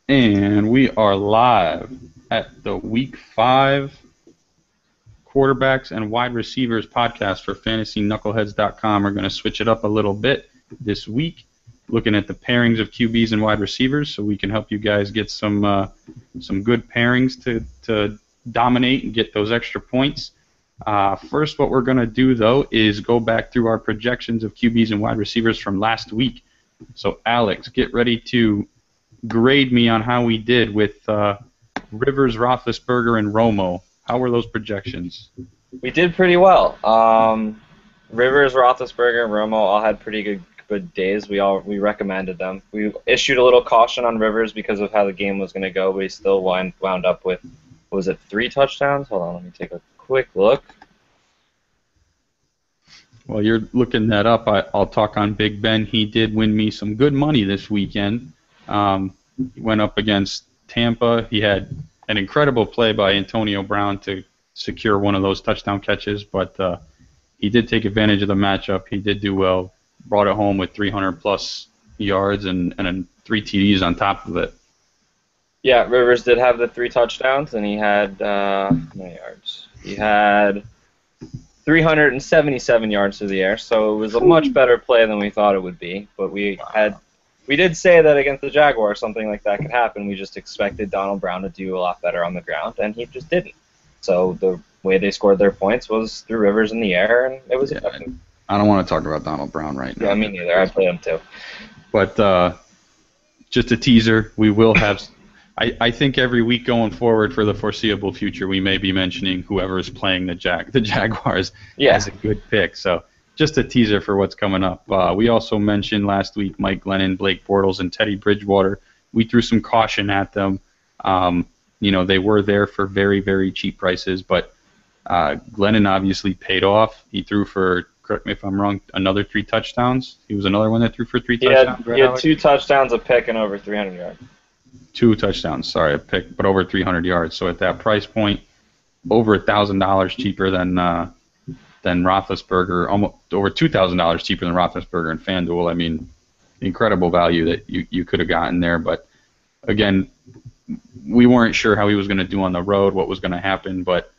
And we are live at the Week 5 Quarterbacks and Wide Receivers podcast for FantasyKnuckleheads.com. We're going to switch it up a little bit this week, looking at the pairings of QBs and wide receivers, so we can help you guys get some good pairings to dominate and get those extra points. First, what we're going to do, though, is go back through our projections of QBs and wide receivers from last week. So, Alex, get ready to grade me on how we did with Rivers, Roethlisberger, and Romo. How were those projections? We did pretty well. Rivers, Roethlisberger, and Romo all had pretty good days. We recommended them. We issued a little caution on Rivers because of how the game was going to go, but he still wound up with, was it 3 touchdowns? Hold on, let me take a quick look. While you're looking that up, I'll talk on Big Ben. He did win me some good money this weekend. He went up against Tampa. He had an incredible play by Antonio Brown to secure one of those touchdown catches, but he did take advantage of the matchup. He did do well, brought it home with 300-plus yards and 3 TDs on top of it. Yeah, Rivers did have the 3 touchdowns, and he had how many yards? He had 377 yards through the air, so it was a much better play than we thought it would be. But we did say that against the Jaguars something like that could happen. We just expected Donald Brown to do a lot better on the ground, and he just didn't. So the way they scored their points was through Rivers in the air, and it was effective. I don't want to talk about Donald Brown right now. Yeah, me neither. I play him too. But just a teaser, we will have... I think every week going forward for the foreseeable future, we may be mentioning whoever is playing the Jaguars as a good pick. So just a teaser for what's coming up. We also mentioned last week Mike Glennon, Blake Bortles, and Teddy Bridgewater. We threw some caution at them. They were there for very, very cheap prices, but Glennon obviously paid off. He threw for, correct me if I'm wrong, another 3 touchdowns. He was another one that threw for 3 touchdowns. He had 2 touchdowns, a pick, and over 300 yards. 2 touchdowns, sorry, a pick, but over 300 yards. So at that price point, over $1,000 cheaper than Roethlisberger, almost over $2,000 cheaper than Roethlisberger and FanDuel. I mean, incredible value that you could have gotten there. But again, we weren't sure how he was going to do on the road, what was going to happen. But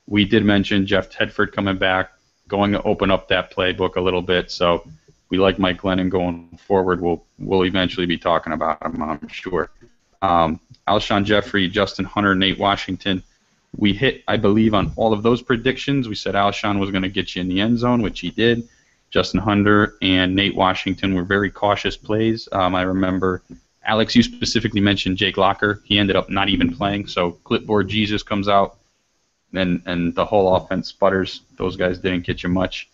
we did mention Jeff Tedford coming back, going to open up that playbook a little bit. So we like Mike Glennon going forward. We'll eventually be talking about him, I'm sure. Alshon Jeffrey, Justin Hunter, Nate Washington. We hit, I believe, on all of those predictions. We said Alshon was going to get you in the end zone, which he did. Justin Hunter and Nate Washington were very cautious plays. I remember, Alex, you specifically mentioned Jake Locker. He ended up not even playing, so Clipboard Jesus comes out, and the whole offense sputters. Those guys didn't get you much.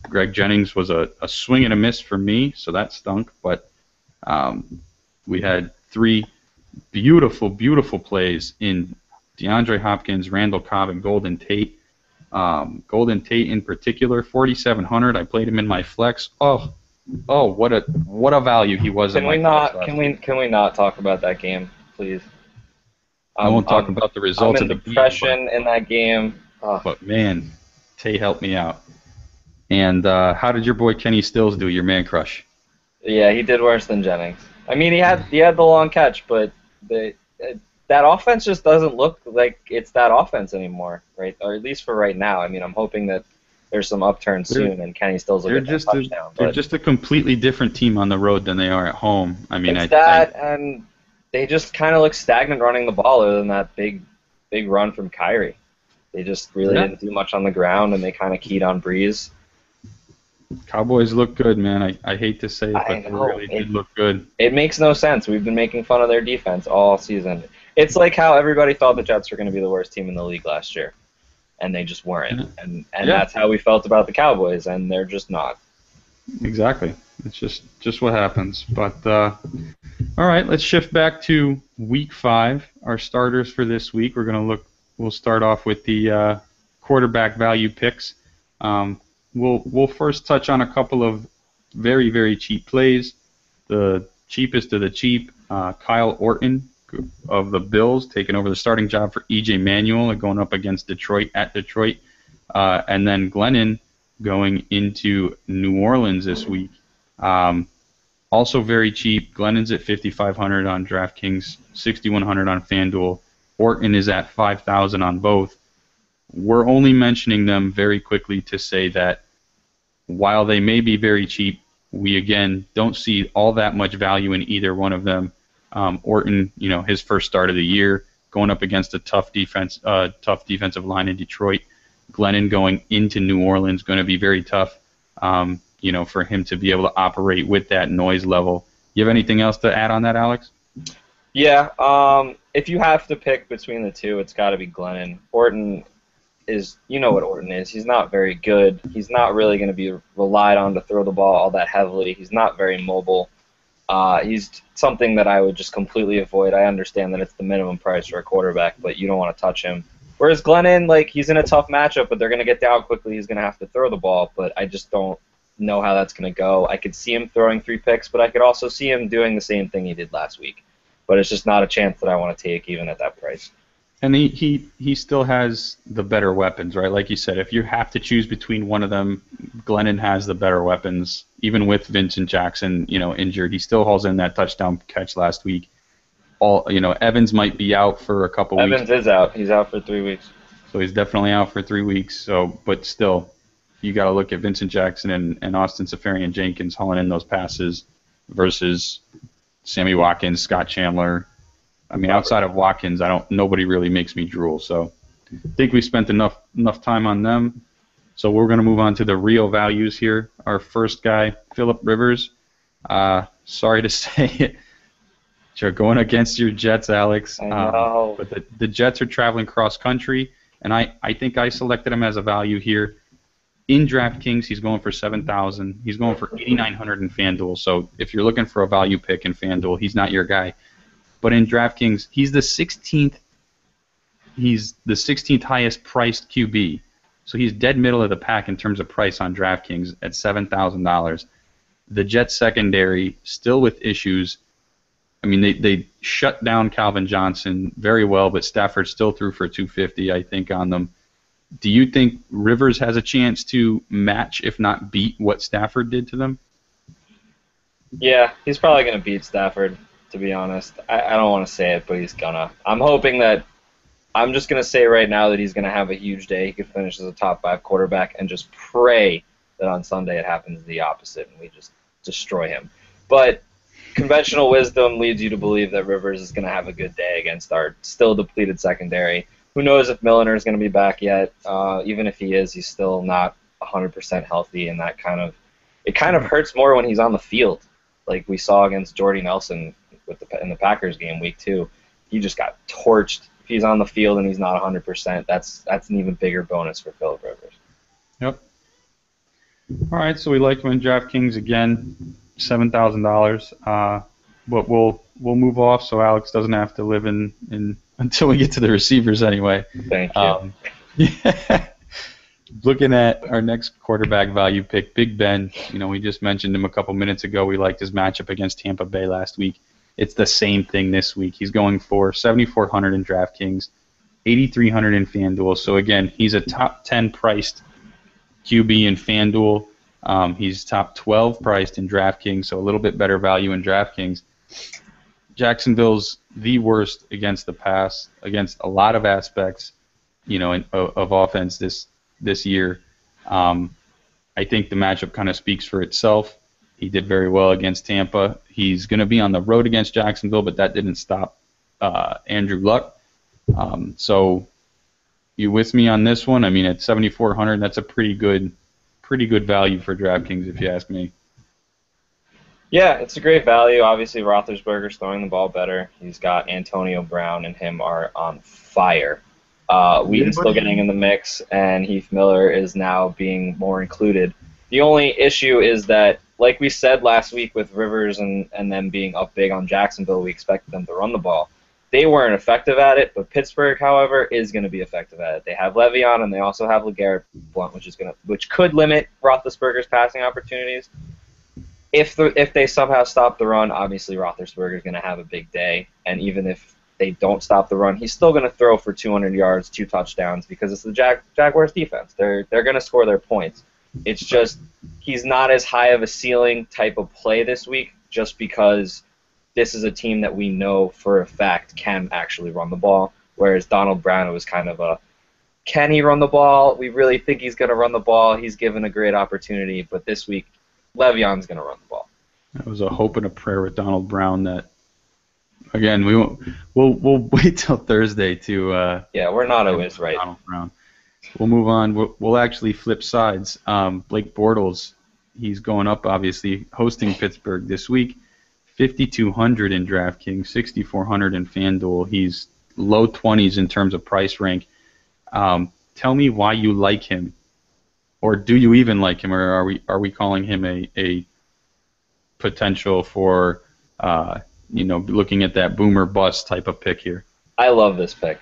Greg Jennings was a swing and a miss for me, so that stunk, but we had 3 beautiful, beautiful plays in DeAndre Hopkins, Randall Cobb, and Golden Tate. Golden Tate in particular, 4,700. I played him in my flex. Oh, what a value he was. Can we not talk about that game, please? I won't talk about the results of the depression in that game. But man, Tate helped me out. And how did your boy Kenny Stills do? Your man crush? Yeah, he did worse than Jennings. I mean, he had the long catch, but that offense just doesn't look like it's that offense anymore, right? Or at least for right now. I mean, I'm hoping that there's some upturn soon, and Kenny Stills will get that touchdown. They're just a completely different team on the road than they are at home. I mean, and they just kind of look stagnant running the ball, other than that big run from Kyrie. They just really didn't do much on the ground, and they kind of keyed on Breeze. Cowboys look good, man. I hate to say it, but they really did look good. It makes no sense. We've been making fun of their defense all season. It's like how everybody thought the Jets were going to be the worst team in the league last year, and they just weren't. And that's how we felt about the Cowboys, and they're just not. Exactly. It's just what happens. But all right, let's shift back to Week 5. Our starters for this week. We'll start off with the quarterback value picks. We'll first touch on a couple of very, very cheap plays. The cheapest of the cheap, Kyle Orton of the Bills taking over the starting job for E.J. Manuel and going up against Detroit at Detroit. And then Glennon going into New Orleans this week. Also very cheap. Glennon's at 5,500 on DraftKings, 6,100 on FanDuel. Orton is at 5,000 on both. We're only mentioning them very quickly to say that while they may be very cheap, we again don't see all that much value in either one of them. Orton, his first start of the year, going up against a tough defensive line in Detroit. Glennon going into New Orleans, going to be very tough. For him to be able to operate with that noise level. You have anything else to add on that, Alex? Yeah. If you have to pick between the two, it's got to be Glennon. Orton is, what Orton is. He's not very good. He's not really going to be relied on to throw the ball all that heavily. He's not very mobile. He's something that I would just completely avoid. I understand that it's the minimum price for a quarterback, but you don't want to touch him. Whereas Glennon, he's in a tough matchup, but they're going to get down quickly. He's going to have to throw the ball, but I just don't know how that's going to go. I could see him throwing 3 picks, but I could also see him doing the same thing he did last week. But it's just not a chance that I want to take even at that price. And he still has the better weapons, right? Like you said, if you have to choose between one of them, Glennon has the better weapons. Even with Vincent Jackson, injured, he still hauls in that touchdown catch last week. Evans might be out for a couple weeks. Evans is out. He's out for 3 weeks. So he's definitely out for 3 weeks. So, but still, you got to look at Vincent Jackson and Austin Seferian-Jenkins hauling in those passes versus Sammy Watkins, Scott Chandler. I mean, outside of Watkins, nobody really makes me drool. So I think we spent enough time on them. So we're going to move on to the real values here. Our first guy, Phillip Rivers. Sorry to say it. You're going against your Jets, Alex. I know. But the Jets are traveling cross-country, and I think I selected him as a value here. In DraftKings, he's going for 7,000. He's going for 8,900 in FanDuel. So if you're looking for a value pick in FanDuel, he's not your guy. But in DraftKings, he's the 16th. He's the 16th highest priced QB. So he's dead middle of the pack in terms of price on DraftKings at $7,000. The Jets secondary still with issues. I mean, they shut down Calvin Johnson very well, but Stafford still threw for 250, I think, on them. Do you think Rivers has a chance to match, if not beat, what Stafford did to them? Yeah, he's probably going to beat Stafford, to be honest. I don't want to say it, but he's gonna. I'm just going to say right now that he's going to have a huge day. He could finish as a top 5 quarterback and just pray that on Sunday it happens the opposite and we just destroy him. But conventional wisdom leads you to believe that Rivers is going to have a good day against our still depleted secondary. Who knows if Milliner is going to be back yet? Even if he is, he's still not 100% healthy, and it kind of hurts more when he's on the field, like we saw against Jordy Nelson in the Packers game week 2. He just got torched. If he's on the field and he's not 100%, that's an even bigger bonus for Phillip Rivers. Yep. All right, so we like him in DraftKings again, $7,000. But we'll move off so Alex doesn't have to live in until we get to the receivers anyway. Thank you. Yeah. Looking at our next quarterback value pick, Big Ben. We just mentioned him a couple minutes ago. We liked his matchup against Tampa Bay last week. It's the same thing this week. He's going for 7,400 in DraftKings, 8,300 in FanDuel. So again, he's a top 10 priced QB in FanDuel. He's top 12 priced in DraftKings, so a little bit better value in DraftKings. Jacksonville's the worst against the pass, against a lot of aspects, of offense this year. I think the matchup kind of speaks for itself. He did very well against Tampa. He's going to be on the road against Jacksonville, but that didn't stop Andrew Luck. So you with me on this one? I mean, at 7,400, that's a pretty good value for DraftKings, if you ask me. Yeah, it's a great value. Obviously, Roethlisberger's throwing the ball better. He's got Antonio Brown and him are on fire. Wheaton's still getting in the mix, and Heath Miller is now being more included. The only issue is that, like we said last week with Rivers and them being up big on Jacksonville, we expected them to run the ball. They weren't effective at it, but Pittsburgh, however, is going to be effective at it. They have Le'Veon, and they also have LeGarrette Blount, which could limit Roethlisberger's passing opportunities. If they somehow stop the run, obviously Roethlisberger's going to have a big day, and even if they don't stop the run, he's still going to throw for 200 yards, 2 touchdowns, because it's the Jaguars' defense. They're going to score their points. It's just he's not as high of a ceiling type of play this week, just because this is a team that we know for a fact can actually run the ball, whereas Donald Brown, it was kind of a, can he run the ball? We really think he's going to run the ball. He's given a great opportunity, but this week, Le'Veon's going to run the ball. That was a hope and a prayer with Donald Brown that, again, we'll wait till Thursday to yeah, we're not always right. Donald Brown. We'll move on. We'll actually flip sides. Blake Bortles, he's going up, obviously, hosting Pittsburgh this week. 5,200 in DraftKings, 6,400 in FanDuel. He's low 20s in terms of price rank. Tell me why you like him, or do you even like him, or are we calling him a potential for looking at that boomer bust type of pick here? I love this pick.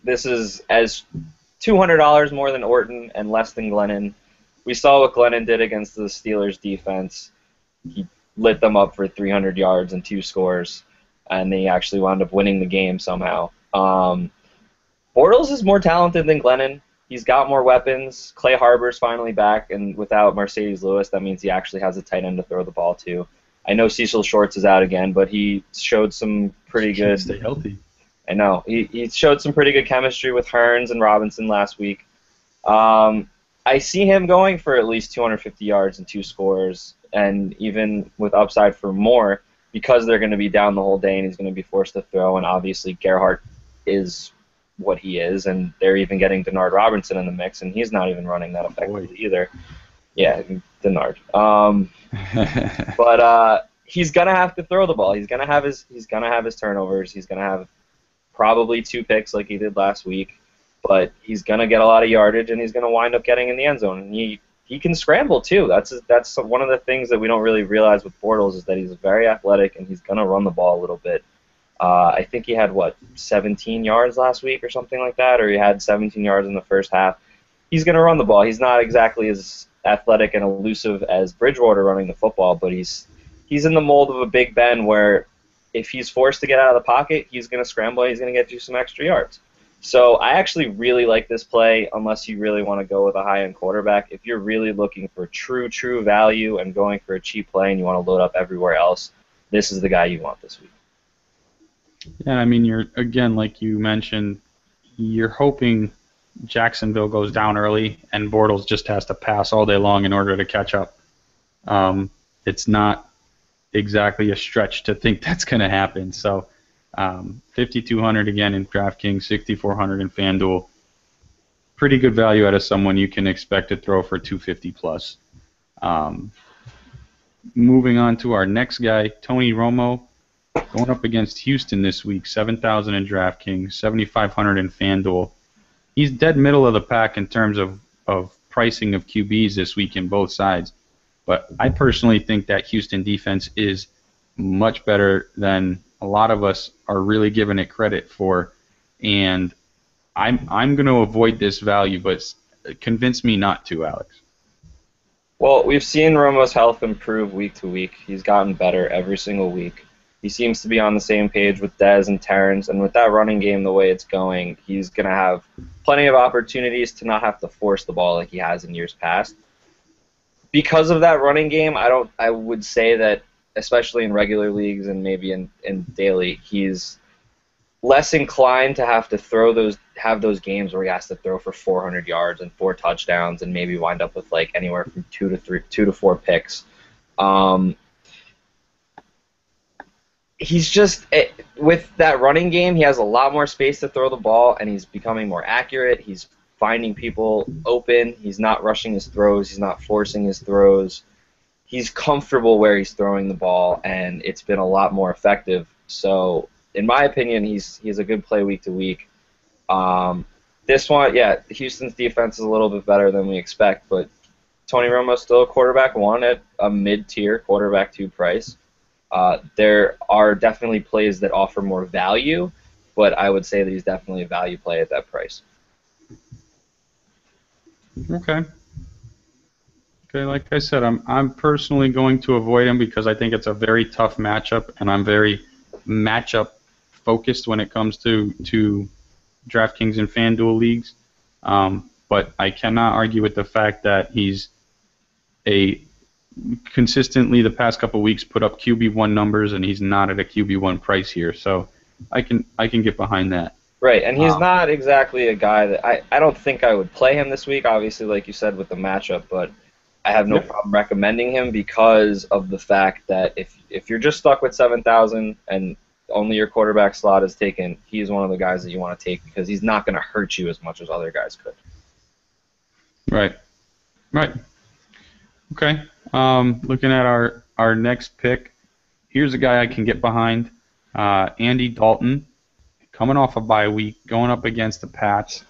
This is as $200 more than Orton and less than Glennon. We saw what Glennon did against the Steelers defense. He lit them up for 300 yards and 2 scores, and they actually wound up winning the game somehow. Bortles is more talented than Glennon. He's got more weapons. Clay Harbor's finally back, and without Mercedes Lewis, that means he actually has a tight end to throw the ball to. I know Cecil Shorts is out again, but he showed some pretty good. Stay healthy. I know. He showed some pretty good chemistry with Hearns and Robinson last week. I see him going for at least 250 yards and 2 scores, and even with upside for more, because they're going to be down the whole day and he's going to be forced to throw, and obviously Gerhardt is what he is, and they're even getting Denard Robinson in the mix, and he's not even running that effectively either. Yeah, Denard. But he's gonna have to throw the ball. He's gonna have his turnovers. He's gonna have probably 2 picks like he did last week, but he's gonna get a lot of yardage, and he's gonna wind up getting in the end zone. And he can scramble too. That's one of the things that we don't really realize with Bortles is that he's very athletic, and he's gonna run the ball a little bit. I think he had 17 yards last week or something like that, or he had 17 yards in the first half. He's gonna run the ball. He's not exactly as athletic and elusive as Bridgewater running the football, but he's in the mold of a Big Ben, where if he's forced to get out of the pocket, he's going to scramble, he's going to get you some extra yards. So I actually really like this play, unless you really want to go with a high-end quarterback. If you're really looking for true value and going for a cheap play and you want to load up everywhere else, this is the guy you want this week. Yeah, I mean, you're, again, like you mentioned, you're hoping Jacksonville goes down early and Bortles just has to pass all day long in order to catch up. It's not exactly a stretch to think that's going to happen. So 5,200 again in DraftKings, 6,400 in FanDuel. Pretty good value out of someone you can expect to throw for 250 plus. Moving on to our next guy, Tony Romo, going up against Houston this week, 7,000 in DraftKings, 7,500 in FanDuel. He's dead middle of the pack in terms of pricing of QBs this week in both sides. But I personally think that Houston defense is much better than a lot of us are really giving it credit for. And I'm going to avoid this value, but convince me not to, Alex. Well, we've seen Romo's health improve week to week. He's gotten better every single week. He seems to be on the same page with Dez and Terrence, and with that running game the way it's going, he's going to have plenty of opportunities to not have to force the ball like he has in years past. Because of that running game, I would say that, especially in regular leagues and maybe in daily, he's less inclined to have those games where he has to throw for 400 yards and 4 touchdowns and maybe wind up with like anywhere from 2 to 4 picks. He's just, with that running game, he has a lot more space to throw the ball, and he's becoming more accurate. He's finding people open. He's not rushing his throws. He's not forcing his throws. He's comfortable where he's throwing the ball, and it's been a lot more effective. So, in my opinion, he's a good play week to week. This one, yeah, Houston's defense is a little bit better than we expect, but Tony Romo's still a quarterback 1 at a mid-tier quarterback 2 price. There are definitely plays that offer more value, but I would say that he's definitely a value play at that price. Okay, like I said, I'm personally going to avoid him because I think it's a very tough matchup, and I'm very matchup focused when it comes to DraftKings and FanDuel leagues. But I cannot argue with the fact that he's a consistently the past couple of weeks put up QB1 numbers, and he's not at a QB1 price here, so I can get behind that. Right, and he's not exactly a guy that I don't think I would play him this week, obviously, like you said, with the matchup, but I have no problem recommending him because of the fact that if you're just stuck with 7,000 and only your quarterback slot is taken, he's one of the guys that you want to take because he's not going to hurt you as much as other guys could. Right. Okay. Looking at our next pick, here's a guy I can get behind. Andy Dalton, coming off a bye week, going up against the Pats.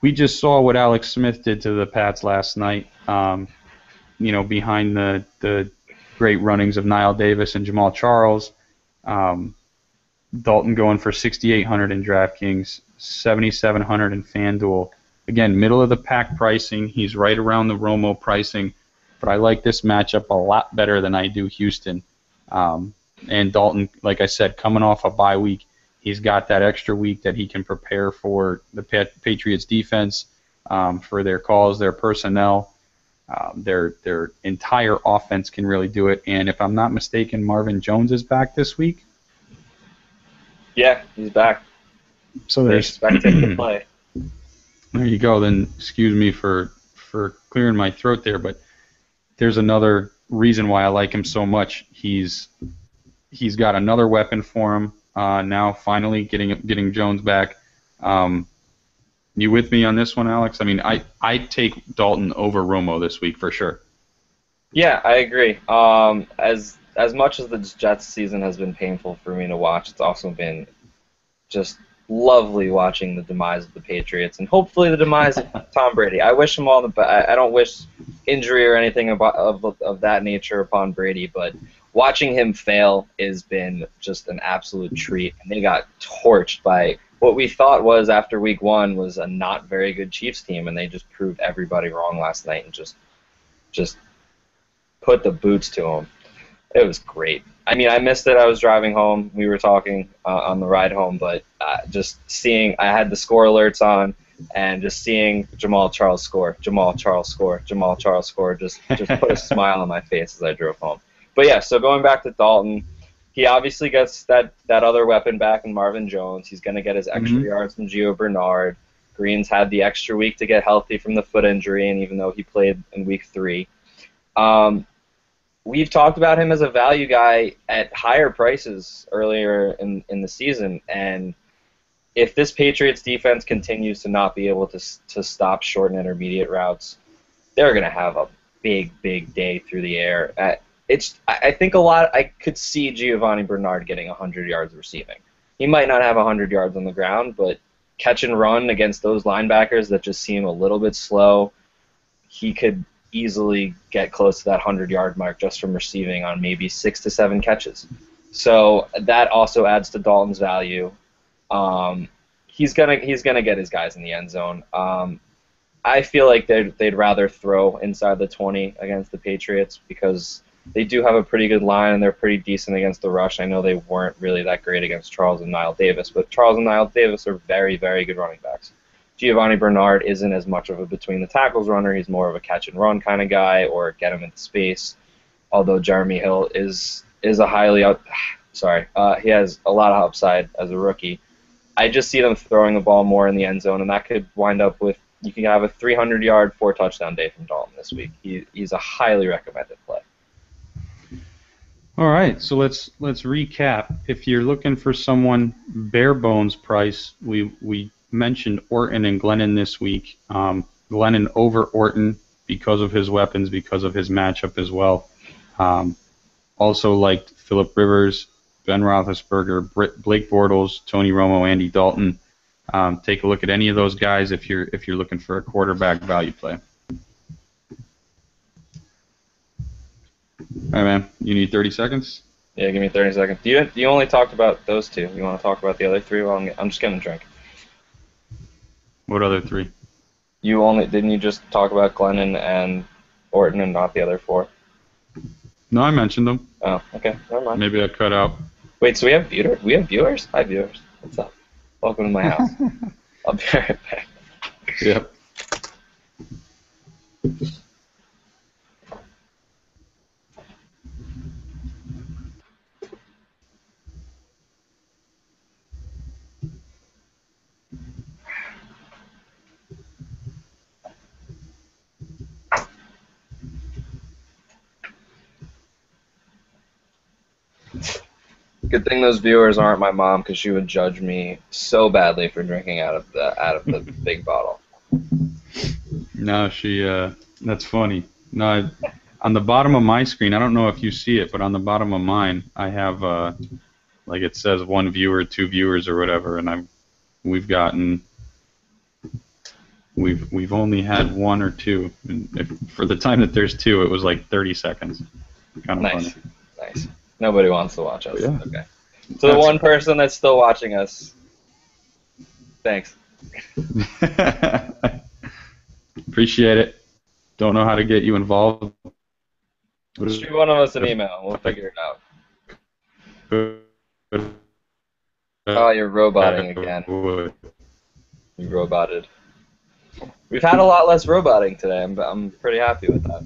We just saw what Alex Smith did to the Pats last night. Behind the great runnings of Niall Davis and Jamal Charles. Dalton going for 6,800 in DraftKings, 7,700 in FanDuel. Again, middle of the pack pricing. He's right around the Romo pricing, but I like this matchup a lot better than I do Houston. And Dalton, like I said, coming off a bye week, he's got that extra week that he can prepare for the Patriots defense, for their calls, their personnel. Their entire offense can really do it. And if I'm not mistaken, Marvin Jones is back this week. Yeah, he's back. So they expect him to play. There you go. Then excuse me for clearing my throat there, but there's another reason why I like him so much. He's got another weapon for him now. Finally, getting Jones back. You with me on this one, Alex? I mean, I take Dalton over Romo this week for sure. Yeah, I agree. As much as the Jets season has been painful for me to watch, it's also been just lovely watching the demise of the Patriots and hopefully the demise of Tom Brady. I wish him all the best. I don't wish injury or anything of that nature upon Brady, but watching him fail has been just an absolute treat. And they got torched by what we thought was, after week one, was a not very good Chiefs team, and they just proved everybody wrong last night and just put the boots to them. It was great. I mean, I missed it. I was driving home. We were talking on the ride home, but just seeing, I had the score alerts on, and just seeing Jamal Charles score, just put a smile on my face as I drove home. But yeah, so going back to Dalton, he obviously gets that other weapon back in Marvin Jones. He's going to get his extra yards from Gio Bernard. Green's had the extra week to get healthy from the foot injury, and even though he played in week 3. We've talked about him as a value guy at higher prices earlier in the season, and if this Patriots defense continues to not be able to stop short and intermediate routes, they're going to have a big day through the air. I think I could see Giovanni Bernard getting 100 yards receiving. He might not have 100 yards on the ground, but catch and run against those linebackers that just seem a little bit slow, he could easily get close to that 100-yard mark just from receiving on maybe 6 to 7 catches. So that also adds to Dalton's value. He's gonna get his guys in the end zone. I feel like they'd rather throw inside the 20 against the Patriots because they do have a pretty good line and they're pretty decent against the rush. I know they weren't really that great against Charles and Niall Davis, but Charles and Niall Davis are very, very good running backs. Giovanni Bernard isn't as much of a between-the-tackles runner. He's more of a catch-and-run kind of guy or get him into space, although Jeremy Hill is a highly he has a lot of upside as a rookie. I just see them throwing the ball more in the end zone, and that could wind up with you can have a 300-yard, 4-touchdown day from Dalton this week. He's a highly recommended play. All right, so let's recap. If you're looking for someone bare bones price, we mentioned Orton and Glennon this week. Glennon over Orton because of his weapons, because of his matchup as well. Also liked Phillip Rivers, Ben Roethlisberger, Blake Bortles, Tony Romo, Andy Dalton. Take a look at any of those guys if you're looking for a quarterback value play. All right, man. You need 30 seconds? Yeah, give me 30 seconds. You only talked about those two. You want to talk about the other three? Well, I'm just getting a drink. What other three? Didn't you just talk about Glennon and Orton and not the other 4? No, I mentioned them. Oh, okay. Never mind. Maybe I cut out. Wait, so we have viewers? Hi, viewers. What's up? Welcome to my house. I'll be right back. Yep. Good thing those viewers aren't my mom, because she would judge me so badly for drinking out of the big bottle. No, that's funny. No, on the bottom of my screen, I don't know if you see it, but on the bottom of mine, I have like it says 1 viewer, 2 viewers, or whatever, and we've only had 1 or 2. And for the time that there's 2, it was like 30 seconds. Kind of Nice. funny. Nice. Nobody wants to watch us. Yeah. Okay. So the one person that's still watching us, thanks. Appreciate it. Don't know how to get you involved. Shoot one of us an email. We'll figure it out. Oh, you're roboting again. You roboted. We've had a lot less roboting today. I'm pretty happy with that.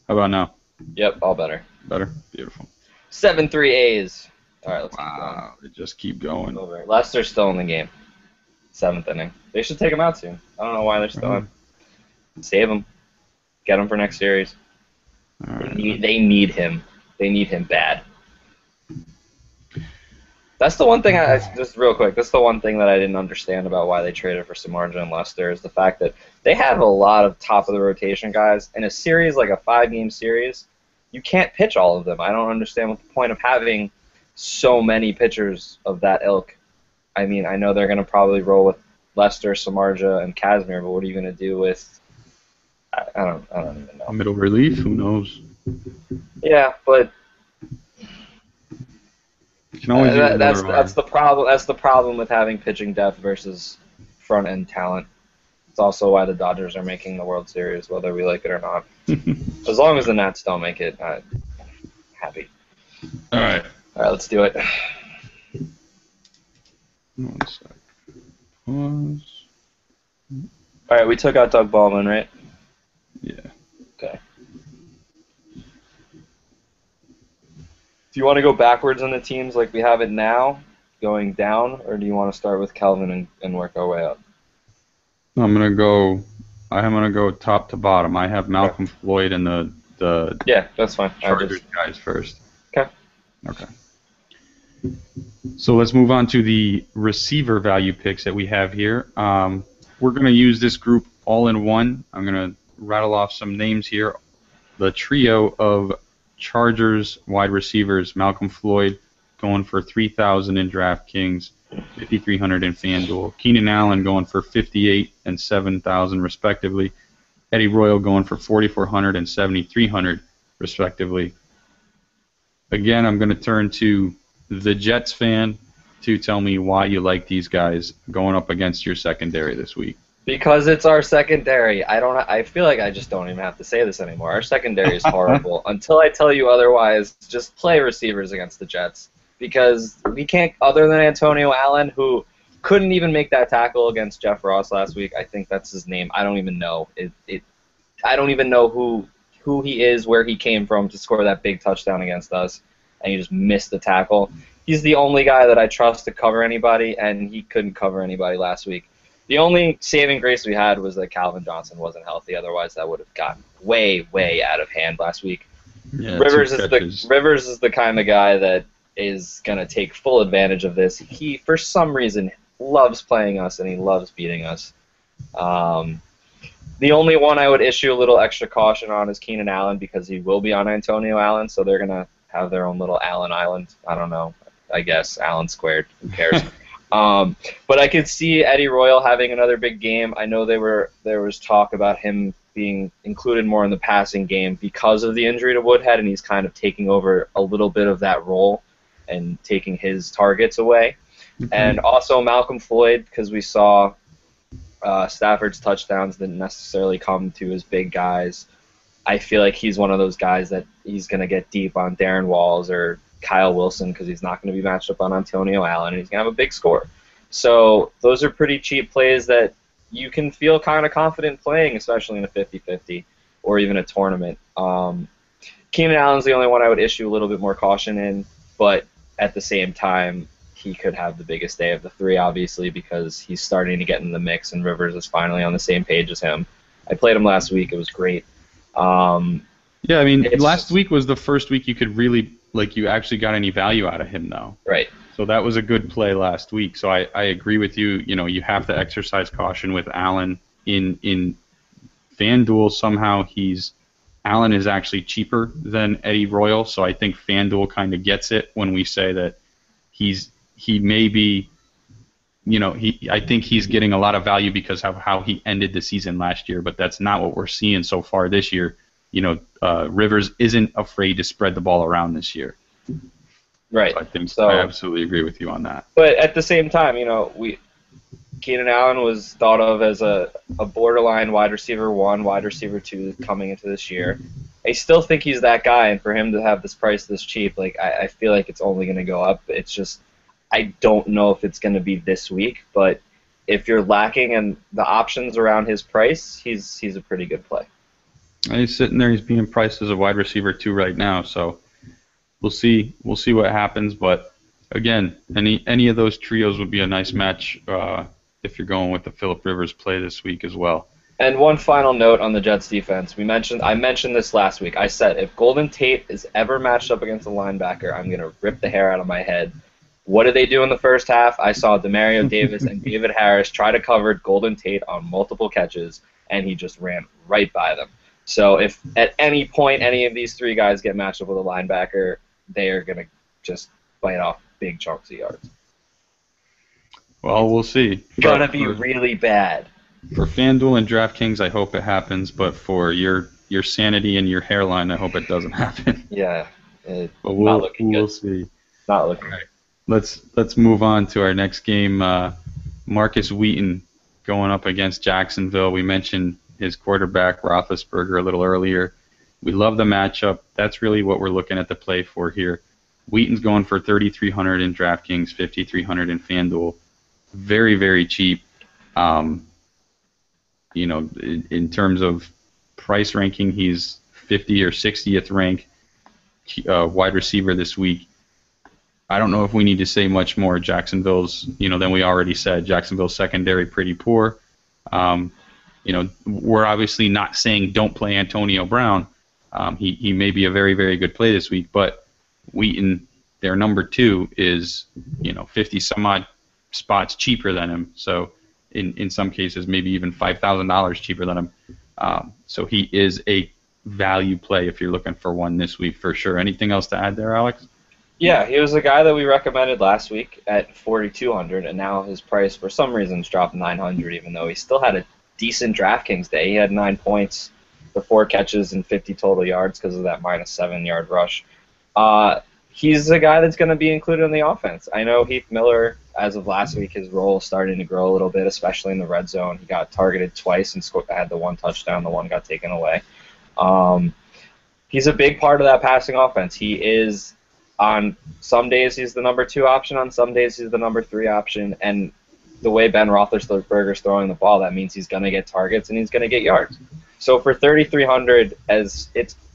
How about now? Yep, all better. Better? Beautiful. 7-3 A's. All right, let's keep Wow, they just keep going. going. Leicester's still in the game. 7th inning. They should take him out soon. I don't know why they're still in. Save him. Get him for next series. All right. They need him. They need him bad. That's the one thing just real quick. That's the one thing that I didn't understand about why they traded for Samardzija and Leicester is the fact that they have a lot of top of the rotation guys in a series like a 5-game series. You can't pitch all of them. I don't understand what the point of having so many pitchers of that ilk. I mean, I know they're going to probably roll with Leicester, Samardzija, and Kazmir, but what are you going to do with? I don't even know. Middle relief? Who knows? Yeah, but. That's the problem. That's the problem with having pitching depth versus front end talent. It's also why the Dodgers are making the World Series, whether we like it or not. As long as the Nats don't make it, I'm happy. All right, let's do it. 1 sec. Pause. All right, we took out Doug Baldwin, right? Yeah. Okay. Do you want to go backwards on the teams like we have it now, going down, or do you want to start with Kelvin and work our way up? I'm gonna go top to bottom. I have Malcolm Floyd and the yeah, that's fine. Chargers guys first. Okay. Okay. So let's move on to the receiver value picks that we have here. We're gonna use this group all in one. I'm gonna rattle off some names here. The trio of Chargers wide receivers: Malcolm Floyd going for 3,000 in DraftKings, 5,300 in FanDuel. Keenan Allen going for 58 and 7,000 respectively. Eddie Royal going for 4,400 and 7,300 respectively. Again, I'm going to turn to the Jets fan to tell me why you like these guys going up against your secondary this week. Because it's our secondary. I feel like I just don't even have to say this anymore. Our secondary is horrible. Until I tell you otherwise, just play receivers against the Jets. Because we can't, other than Antonio Allen, who couldn't even make that tackle against Jeff Ross last week. I think that's his name. I don't even know. I don't even know who he is, where he came from to score that big touchdown against us, and he just missed the tackle. He's the only guy that I trust to cover anybody, and he couldn't cover anybody last week. The only saving grace we had was that Calvin Johnson wasn't healthy. Otherwise, that would have gotten way, way out of hand last week. Yeah, Rivers is the kind of guy that is going to take full advantage of this. He, for some reason, loves playing us, and he loves beating us. The only one I would issue a little extra caution on is Keenan Allen, because he will be on Antonio Allen, so they're going to have their own little Allen Island. I don't know. I guess Allen squared. Who cares? But I could see Eddie Royal having another big game. I know there was talk about him being included more in the passing game because of the injury to Woodhead, and he's kind of taking over a little bit of that role and taking his targets away. Mm-hmm. And also Malcolm Floyd, because we saw Stafford's touchdowns didn't necessarily come to his big guys. I feel like he's one of those guys that he's going to get deep on Darren Walls or Kyle Wilson, because he's not going to be matched up on Antonio Allen, and he's going to have a big score. So those are pretty cheap plays that you can feel kind of confident playing, especially in a 50-50 or even a tournament. Keenan Allen's the only one I would issue a little bit more caution in, but at the same time, he could have the biggest day of the three, obviously, because he's starting to get in the mix, and Rivers is finally on the same page as him. I played him last week. It was great. Yeah, I mean, last week was the first week you could really, like, you actually got any value out of him, though. Right. So that was a good play last week. So I agree with you. You know, you have to exercise caution with Allen. In FanDuel, somehow Allen is actually cheaper than Eddie Royal. So I think FanDuel kind of gets it when we say that he may be, you know, I think he's getting a lot of value because of how he ended the season last year. But that's not what we're seeing so far this year. You know, Rivers isn't afraid to spread the ball around this year. Right. So I absolutely agree with you on that. But at the same time, you know, Keenan Allen was thought of as a borderline wide receiver 1, wide receiver 2 coming into this year. I still think he's that guy, and for him to have this price this cheap, like I feel like it's only going to go up. It's just I don't know if it's going to be this week, but if you're lacking in the options around his price, he's a pretty good play. He's sitting there. He's being priced as a wide receiver 2 right now, so we'll see what happens. But again, any of those trios would be a nice match if you're going with the Phillip Rivers play this week as well. And one final note on the Jets defense. I mentioned this last week. I said if Golden Tate is ever matched up against a linebacker, I'm going to rip the hair out of my head. What did they do in the first half? I saw Demario Davis and David Harris try to cover Golden Tate on multiple catches, and he just ran right by them. So if at any point any of these 3 guys get matched up with a linebacker, they are going to just bite off big chunks of yards. Well, we'll see. Gonna be really bad. For FanDuel and DraftKings, I hope it happens, but for your sanity and your hairline, I hope it doesn't happen. Yeah, but we'll see. Not looking good. Let's move on to our next game. Marcus Wheaton going up against Jacksonville. We mentioned his quarterback, Roethlisberger, a little earlier. We love the matchup. That's really what we're looking at the play for here. Wheaton's going for $3,300 in DraftKings, $5,300 in FanDuel. Very, very cheap. You know, in terms of price ranking, he's 50 or 60th rank wide receiver this week. I don't know if we need to say much more. Jacksonville's, you know, than we already said. Jacksonville's secondary pretty poor. You know, we're obviously not saying don't play Antonio Brown. He may be a very, very good play this week, but Wheaton, their number 2, is, you know, 50 some odd spots cheaper than him. So in some cases, maybe even $5,000 cheaper than him. So he is a value play if you're looking for one this week for sure. Anything else to add there, Alex? Yeah, he was a guy that we recommended last week at $4,200, and now his price for some reason has dropped $900, even though he still had a decent DraftKings day. He had 9 points, the 4 catches, and 50 total yards because of that -7 yard rush. He's a guy that's going to be included in the offense. I know Heath Miller, as of last week, his role is starting to grow a little bit, especially in the red zone. He got targeted twice and had the 1 touchdown. The 1 got taken away. He's a big part of that passing offense. He is, on some days, he's the number 2 option. On some days, he's the number 3 option. And the way Ben Roethlisberger's throwing the ball, that means he's going to get targets and he's going to get yards. So for $3,300,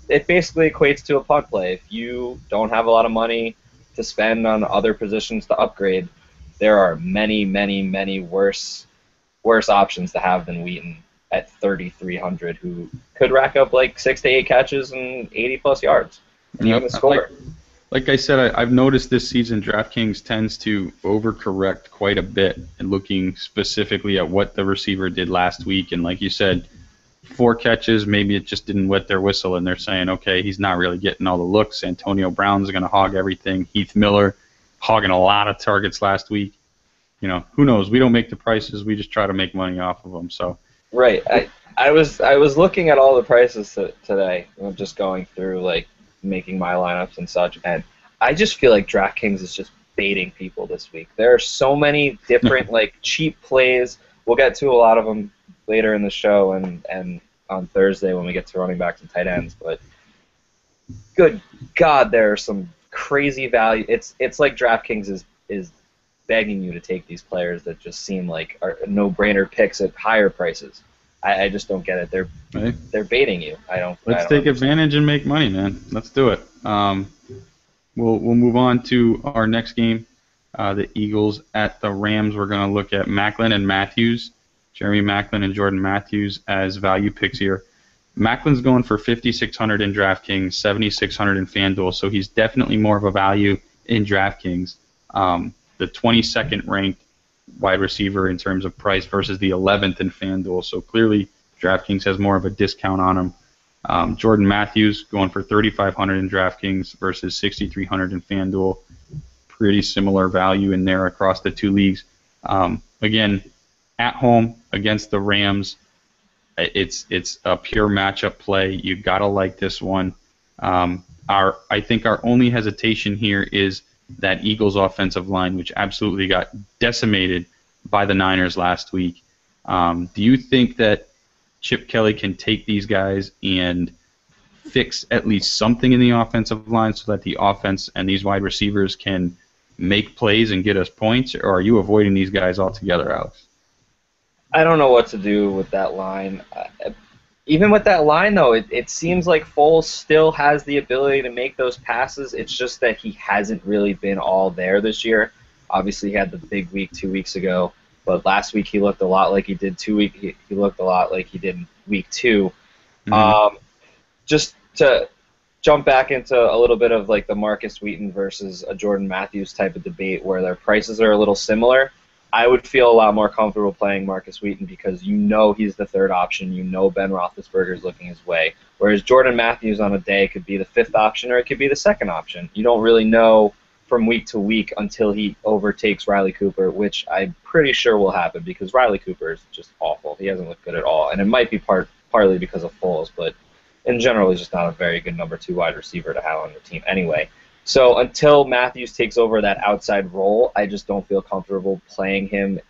it basically equates to a punt play. If you don't have a lot of money to spend on other positions to upgrade, there are many, many, many worse options to have than Wheaton at $3,300, who could rack up like 6 to 8 catches and 80+ yards and even score. Like I said, I've noticed this season DraftKings tends to overcorrect quite a bit, and looking specifically at what the receiver did last week. And like you said, 4 catches, maybe it just didn't wet their whistle, and they're saying, okay, he's not really getting all the looks. Antonio Brown's going to hog everything. Heath Miller hogging a lot of targets last week. You know, who knows? We don't make the prices. We just try to make money off of them. So right. I was looking at all the prices today, just going through like making my lineups and such, and I just feel like DraftKings is just baiting people this week. There are so many different like cheap plays. We'll get to a lot of them later in the show and on Thursday when we get to running backs and tight ends. But good God, there are some crazy value. It's like DraftKings is begging you to take these players that just seem like are no-brainer picks at higher prices. I just don't get it. They're baiting you. Let's take advantage and make money, man. Let's do it. We'll move on to our next game, the Eagles at the Rams. We're going to look at Macklin and Matthews. Jeremy Maclin and Jordan Matthews as value picks here. Macklin's going for 5,600 in DraftKings, 7,600 in FanDuel, so he's definitely more of a value in DraftKings. The 22nd ranked wide receiver in terms of price versus the 11th in FanDuel, so clearly DraftKings has more of a discount on him. Jordan Matthews going for 3,500 in DraftKings versus 6,300 in FanDuel. Pretty similar value in there across the two leagues. Again, at home against the Rams, it's a pure matchup play. You gotta like this one. I think our only hesitation here is that Eagles offensive line, which absolutely got decimated by the Niners last week. Do you think that Chip Kelly can take these guys and fix at least something in the offensive line so that the offense and these wide receivers can make plays and get us points, or are you avoiding these guys altogether, Alex? I don't know what to do with that line. Even with that line, though, it seems like Foles still has the ability to make those passes. It's just that he hasn't really been all there this year. Obviously, he had the big week 2 weeks ago, but last week he looked a lot like he did 2 weeks. He looked a lot like he did week 2. Mm-hmm. Just to jump back into a little bit of like the Marcus Wheaton versus a Jordan Matthews type of debate where their prices are a little similar, I would feel a lot more comfortable playing Marcus Wheaton because you know he's the third option. You know Ben Roethlisberger is looking his way. Whereas Jordan Matthews on a day could be the fifth option or it could be the second option. You don't really know from week to week until he overtakes Riley Cooper, which I'm pretty sure will happen because Riley Cooper is just awful. He hasn't looked good at all. And it might be partly because of Foles, but in general, he's just not a very good number 2 wide receiver to have on your team anyway. So until Matthews takes over that outside role, I just don't feel comfortable playing him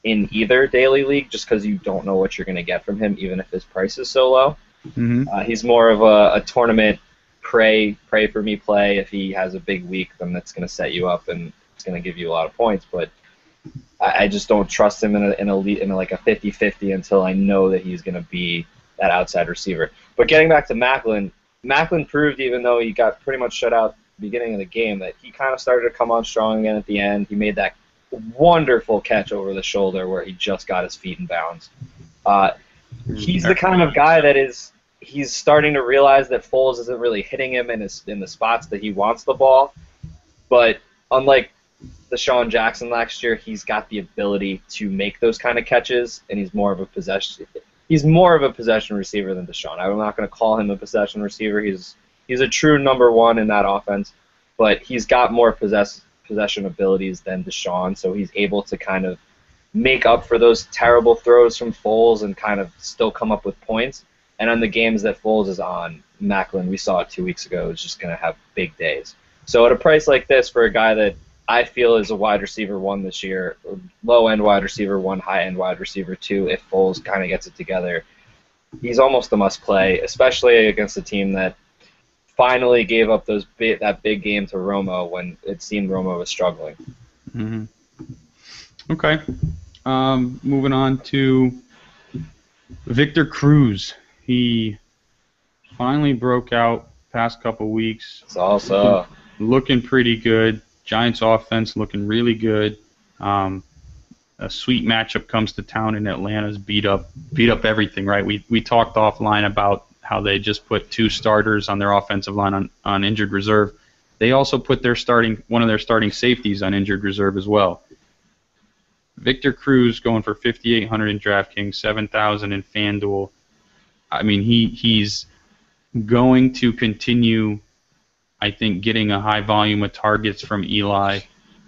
in either daily league just because you don't know what you're going to get from him, even if his price is so low. Mm-hmm. He's more of a tournament pray for me play. If he has a big week, then that's going to set you up and it's going to give you a lot of points. But I just don't trust him in like a 50-50 until I know that he's going to be that outside receiver. But getting back to Maclin proved, even though he got pretty much shut out beginning of the game, that he kind of started to come on strong again at the end. He made that wonderful catch over the shoulder where he just got his feet in bounds. He's the kind of guy that he's starting to realize that Foles isn't really hitting him in the spots that he wants the ball. But unlike Deshaun Jackson last year, he's got the ability to make those kind of catches, and he's more of a possession receiver than Deshaun. I'm not going to call him a possession receiver. He's a true number 1 in that offense, but he's got more possession abilities than Deshaun, so he's able to kind of make up for those terrible throws from Foles and kind of still come up with points. And on the games that Foles is on, Maclin, we saw it 2 weeks ago, is just going to have big days. So at a price like this for a guy that I feel is a wide receiver 1 this year, low-end wide receiver 1, high-end wide receiver 2, if Foles kind of gets it together, he's almost a must-play, especially against a team that finally gave up that big game to Romo when it seemed Romo was struggling. Mm-hmm. Okay. Moving on to Victor Cruz. He finally broke out past couple weeks. It's also looking pretty good. Giants offense looking really good. A sweet matchup comes to town in Atlanta's beat up everything, right? We talked offline about how they just put 2 starters on their offensive line on injured reserve. They also put one of their starting safeties on injured reserve as well. Victor Cruz going for 5,800 in DraftKings, 7,000 in FanDuel. I mean, he's going to continue, I think, getting a high volume of targets from Eli.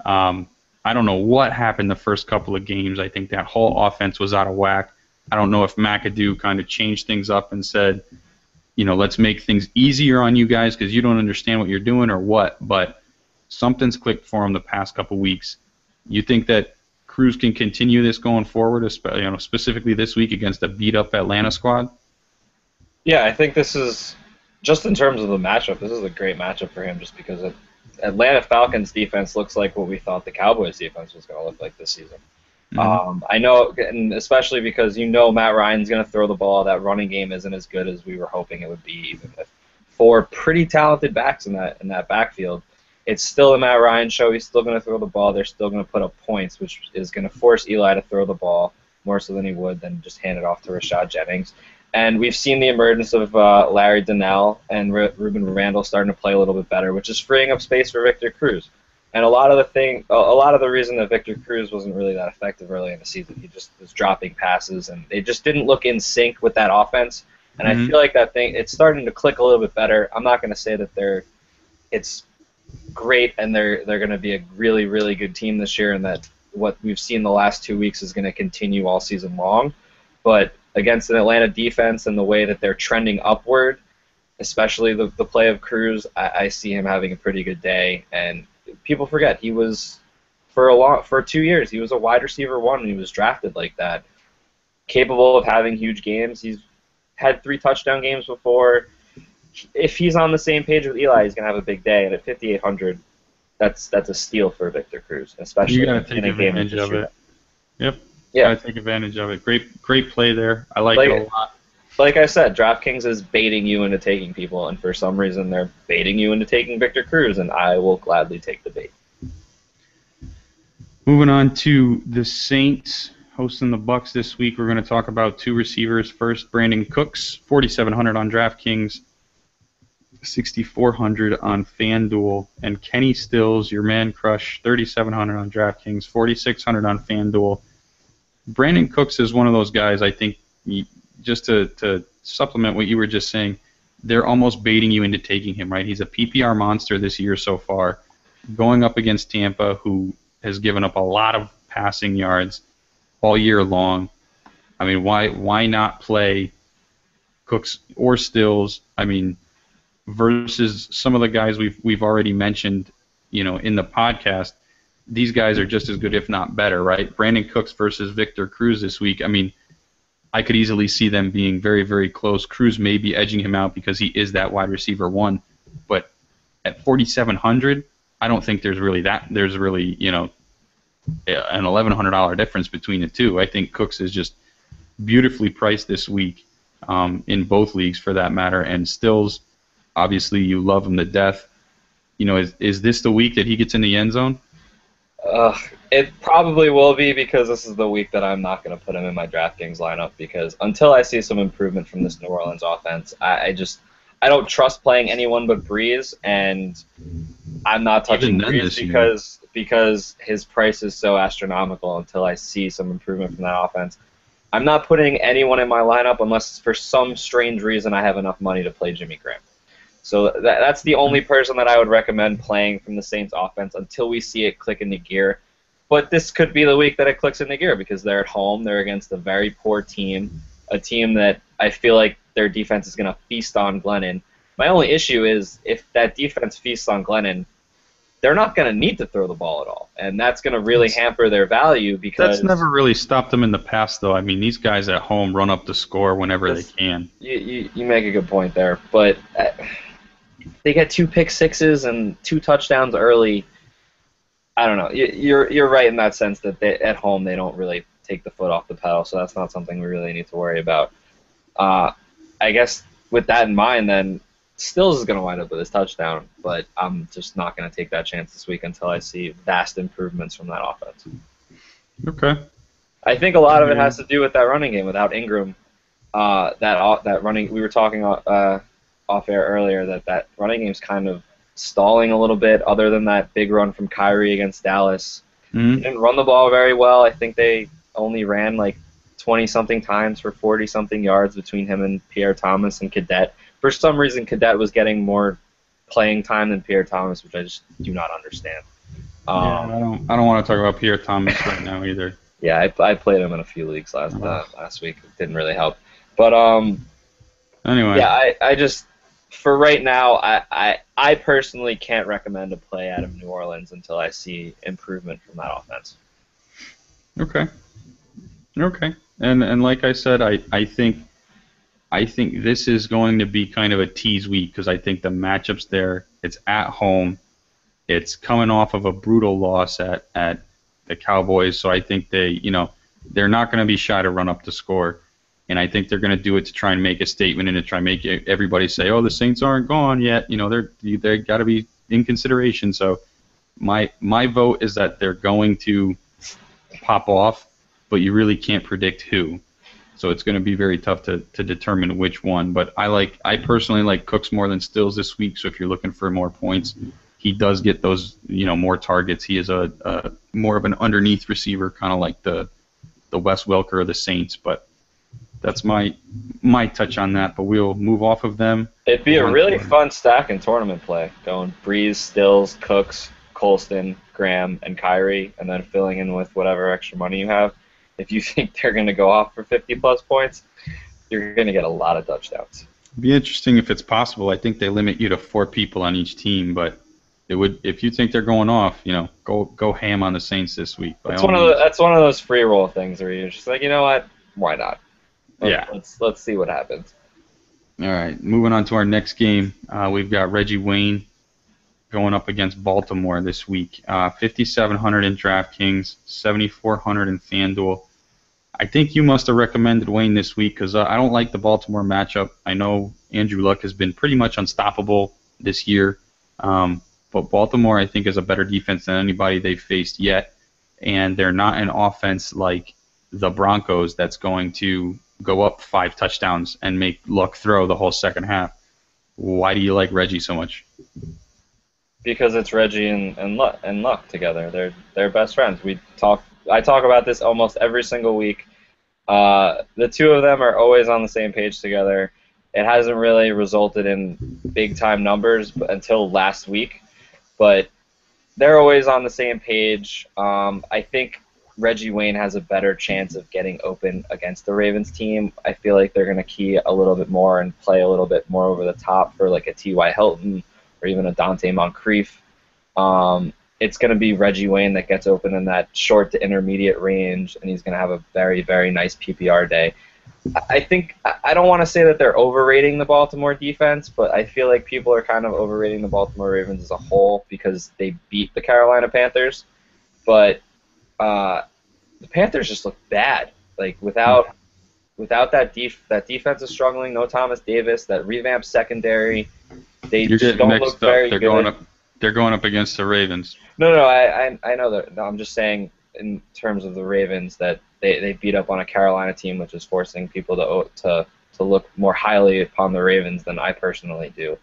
I don't know what happened the first couple of games. I think that whole offense was out of whack. I don't know if McAdoo kind of changed things up and said, let's make things easier on you guys because you don't understand what you're doing or what, but something's clicked for him the past couple weeks. You think that Cruz can continue this going forward, specifically this week against a beat-up Atlanta squad? Yeah, I think this is, just in terms of the matchup, this is a great matchup for him just because Atlanta Falcons defense looks like what we thought the Cowboys defense was going to look like this season. Mm-hmm. I know, and especially because Matt Ryan's going to throw the ball. That running game isn't as good as we were hoping it would be, even with 4 pretty talented backs in that backfield. It's still a Matt Ryan show. He's still going to throw the ball. They're still going to put up points, which is going to force Eli to throw the ball. more so than he would than just hand it off to Rashad Jennings. And we've seen the emergence of Larry Donnell and Ruben Randall starting to play a little bit better, which is freeing up space for Victor Cruz. And a lot of the reason that Victor Cruz wasn't really that effective early in the season, he just was dropping passes, and they just didn't look in sync with that offense. And I feel like it's starting to click a little bit better. I'm not going to say that it's great and they're going to be a really, really good team this year, and that what we've seen the last 2 weeks is going to continue all season long. But against an Atlanta defense and the way that they're trending upward, especially the play of Cruz, I see him having a pretty good day. And people forget he was for 2 years he was a wide receiver 1 and he was drafted like that, capable of having huge games. He's had 3 touchdown games before. If he's on the same page with Eli, he's gonna have a big day. And at 5,800, that's a steal for Victor Cruz, especially you gotta take advantage of it. Yep. Yeah. Gotta take advantage of it. Great play there. I like it a lot. Like I said, DraftKings is baiting you into taking people, and for some reason they're baiting you into taking Victor Cruz, and I will gladly take the bait. Moving on to the Saints hosting the Bucs this week. We're going to talk about 2 receivers. First, Brandon Cooks, 4,700 on DraftKings, 6,400 on FanDuel, and Kenny Stills, your man crush, 3,700 on DraftKings, 4,600 on FanDuel. Brandon Cooks is one of those guys, I think, just to supplement what you were just saying, they're almost baiting you into taking him, right? He's a PPR monster this year so far, going up against Tampa, who has given up a lot of passing yards all year long. I mean, why not play Cooks or Stills? I mean, versus some of the guys we've already mentioned, in the podcast. These guys are just as good, if not better, right? Brandon Cooks versus Victor Cruz this week. I mean, I could easily see them being very, very close. Cruz may be edging him out because he is that wide receiver 1, but at 4,700, I don't think there's really an $1,100 difference between the two. I think Cooks is just beautifully priced this week in both leagues, for that matter. And Stills, obviously, you love him to death. Is this the week that he gets in the end zone? It probably will be, because this is the week that I'm not going to put him in my DraftKings lineup, because until I see some improvement from this New Orleans offense, I don't trust playing anyone but Breeze, and I'm not touching Breeze because his price is so astronomical until I see some improvement from that offense. I'm not putting anyone in my lineup unless for some strange reason I have enough money to play Jimmy Graham. So that's the only person that I would recommend playing from the Saints offense until we see it click into gear. But this could be the week that it clicks into gear, because they're at home. They're against a very poor team, a team that I feel like their defense is going to feast on Glennon. My only issue is if that defense feasts on Glennon, they're not going to need to throw the ball at all. And that's going to really hamper their value, because... That's never really stopped them in the past, though. I mean, these guys at home run up the score whenever they can. You make a good point there. But... they get 2 pick sixes and 2 touchdowns early. I don't know. You're right in that sense that at home they don't really take the foot off the pedal, so that's not something we really need to worry about. I guess with that in mind, then Stills is going to wind up with his touchdown, but I'm just not going to take that chance this week until I see vast improvements from that offense. Okay. I think a lot of it has to do with that running game without Ingram. That running, we were talking off air earlier, that running game's kind of stalling a little bit, other than that big run from Kyrie against Dallas. They didn't run the ball very well. I think they only ran like 20-something times for 40-something yards between him and Pierre Thomas and Cadet. For some reason, Cadet was getting more playing time than Pierre Thomas, which I just do not understand. I don't want to talk about Pierre Thomas right now either. Yeah, I played him in a few leagues last week. It didn't really help. But anyway. Yeah, I just... For right now, I personally can't recommend a play out of New Orleans until I see improvement from that offense. Okay. And like I said, I think this is going to be kind of a tease week, because I think the matchup's there. It's at home. It's coming off of a brutal loss at the Cowboys, so I think they're not going to be shy to run up the score. And I think they're going to do it to try and make a statement and to try and make everybody say, "Oh, the Saints aren't gone yet." They got to be in consideration. So my vote is that they're going to pop off, but you really can't predict who. So it's going to be very tough to determine which one. But I personally like Cooks more than Stills this week. So if you're looking for more points, he does get those, more targets. He is a more of an underneath receiver, kind of like the Wes Welker of the Saints. But that's my touch on that. But we'll move off of them. It'd be a really fun stack in tournament play, going Breeze, Stills, Cooks, Colston, Graham, and Kyrie, and then filling in with whatever extra money you have. If you think they're going to go off for 50-plus points, you're going to get a lot of touchdowns. It'd be interesting if it's possible. I think they limit you to 4 people on each team, but it would, if you think they're going off, go ham on the Saints this week. That's one of those free roll things where you're just like, you know what, why not? Let's see what happens. All right, moving on to our next game. We've got Reggie Wayne going up against Baltimore this week. 5,700 in DraftKings, 7,400 in FanDuel. I think you must have recommended Wayne this week because I don't like the Baltimore matchup. I know Andrew Luck has been pretty much unstoppable this year, but Baltimore I think is a better defense than anybody they've faced yet, and they're not an offense like the Broncos that's going to go up 5 touchdowns and make Luck throw the whole second half. Why do you like Reggie so much? Because it's Reggie and Luck together. They're best friends. I talk about this almost every single week. The two of them are always on the same page together. It hasn't really resulted in big time numbers until last week, but they're always on the same page. I think Reggie Wayne has a better chance of getting open against the Ravens team. I feel like they're going to key a little bit more and play a little bit more over the top for like a T.Y. Hilton or even a Dante Moncrief. It's going to be Reggie Wayne that gets open in that short to intermediate range, and he's going to have a very, very nice PPR day. I don't want to say that they're overrating the Baltimore defense, but I feel like people are kind of overrating the Baltimore Ravens as a whole because they beat the Carolina Panthers. But the Panthers just look bad. Like without that defense is struggling. No Thomas Davis. That revamped secondary. You're just don't look very good. They're going up against the Ravens. No, I know that. No, I'm just saying in terms of the Ravens that they beat up on a Carolina team, which is forcing people to look more highly upon the Ravens than I personally do.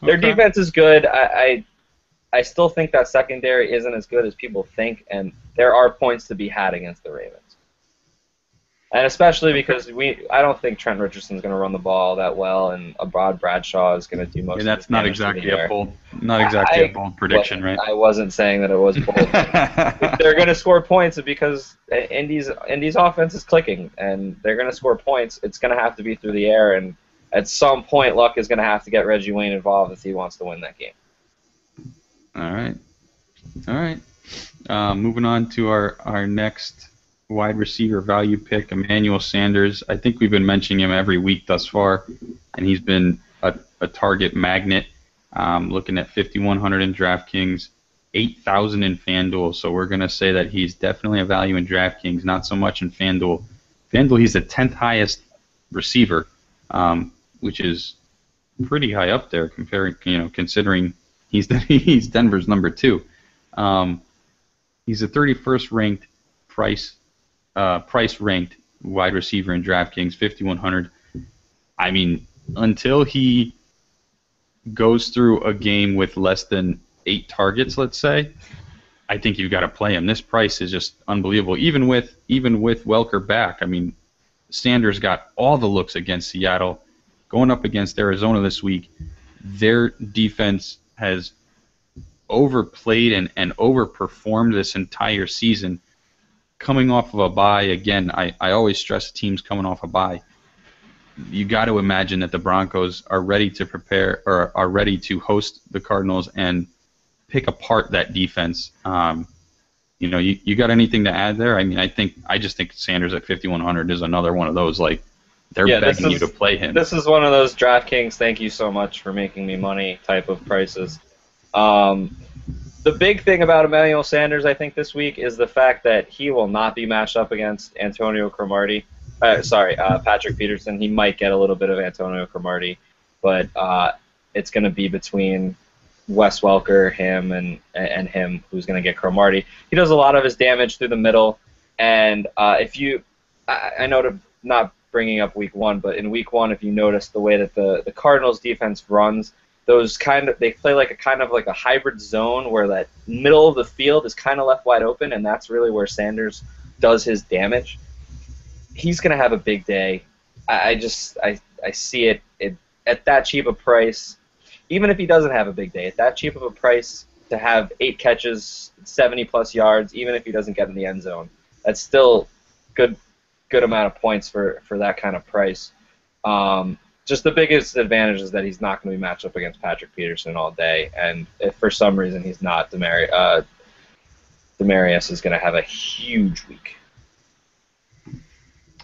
Their defense is good. I still think that secondary isn't as good as people think, and there are points to be had against the Ravens. And especially because I don't think Trent Richardson's going to run the ball that well, and Abad Bradshaw is going to do most of the damage. That's not exactly a bold prediction, right? I wasn't saying that it was bold. If they're going to score points because Indy's offense is clicking, and they're going to score points. It's going to have to be through the air, and at some point, Luck is going to have to get Reggie Wayne involved if he wants to win that game. All right. Moving on to our next wide receiver value pick, Emmanuel Sanders. I think we've been mentioning him every week thus far, and he's been a target magnet. Looking at 5,100 in DraftKings, 8,000 in FanDuel. So we're going to say that he's definitely a value in DraftKings, not so much in FanDuel. FanDuel, he's the 10th highest receiver, which is pretty high up there considering he's Denver's number 2. He's the 31st ranked price ranked wide receiver in DraftKings, 5,100. I mean, until he goes through a game with less than 8 targets, let's say, I think you've got to play him. This price is just unbelievable. Even with Welker back, I mean, Sanders got all the looks against Seattle. Going up against Arizona this week, their defense has overplayed and overperformed this entire season. Coming off of a bye, again, I always stress teams coming off a bye. You got to imagine that the Broncos are ready to prepare or are ready to host the Cardinals and pick apart that defense. You got anything to add there? I mean, I just think Sanders at 5,100 is another one of those, like, they're begging you to play him. This is one of those DraftKings, thank you so much for making me money type of prices. The big thing about Emmanuel Sanders, I think, this week is the fact that he will not be matched up against Patrick Peterson. He might get a little bit of Antonio Cromartie, but it's going to be between Wes Welker, him, and him who's going to get Cromartie. He does a lot of his damage through the middle, And I know to not bringing up week 1, but in week 1, if you notice the way that the Cardinals defense runs, they play like a hybrid zone where that middle of the field is kind of left wide open, and that's really where Sanders does his damage. He's going to have a big day. I see it at that cheap a price. Even if he doesn't have a big day, at that cheap of a price to have 8 catches, 70+ yards, even if he doesn't get in the end zone, that's still good amount of points for that kind of price. Just the biggest advantage is that he's not going to be matched up against Patrick Peterson all day, and if for some reason he's not, Demaryius is going to have a huge week.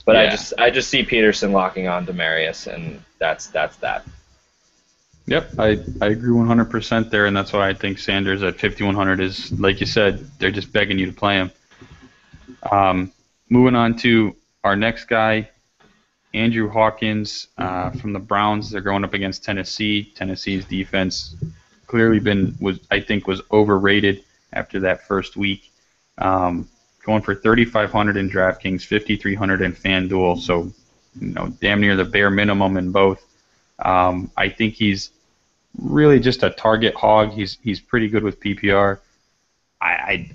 But yeah. I just see Peterson locking on Demaryius, and that's that. Yep, I agree 100% there, and that's why I think Sanders at 5,100 is, like you said, they're just begging you to play him. Moving on to our next guy, Andrew Hawkins from the Browns. They're going up against Tennessee. Tennessee's defense clearly was overrated after that first week. Going for 3,500 in DraftKings, 5,300 in FanDuel, so damn near the bare minimum in both. I think he's really just a target hog. He's pretty good with PPR. I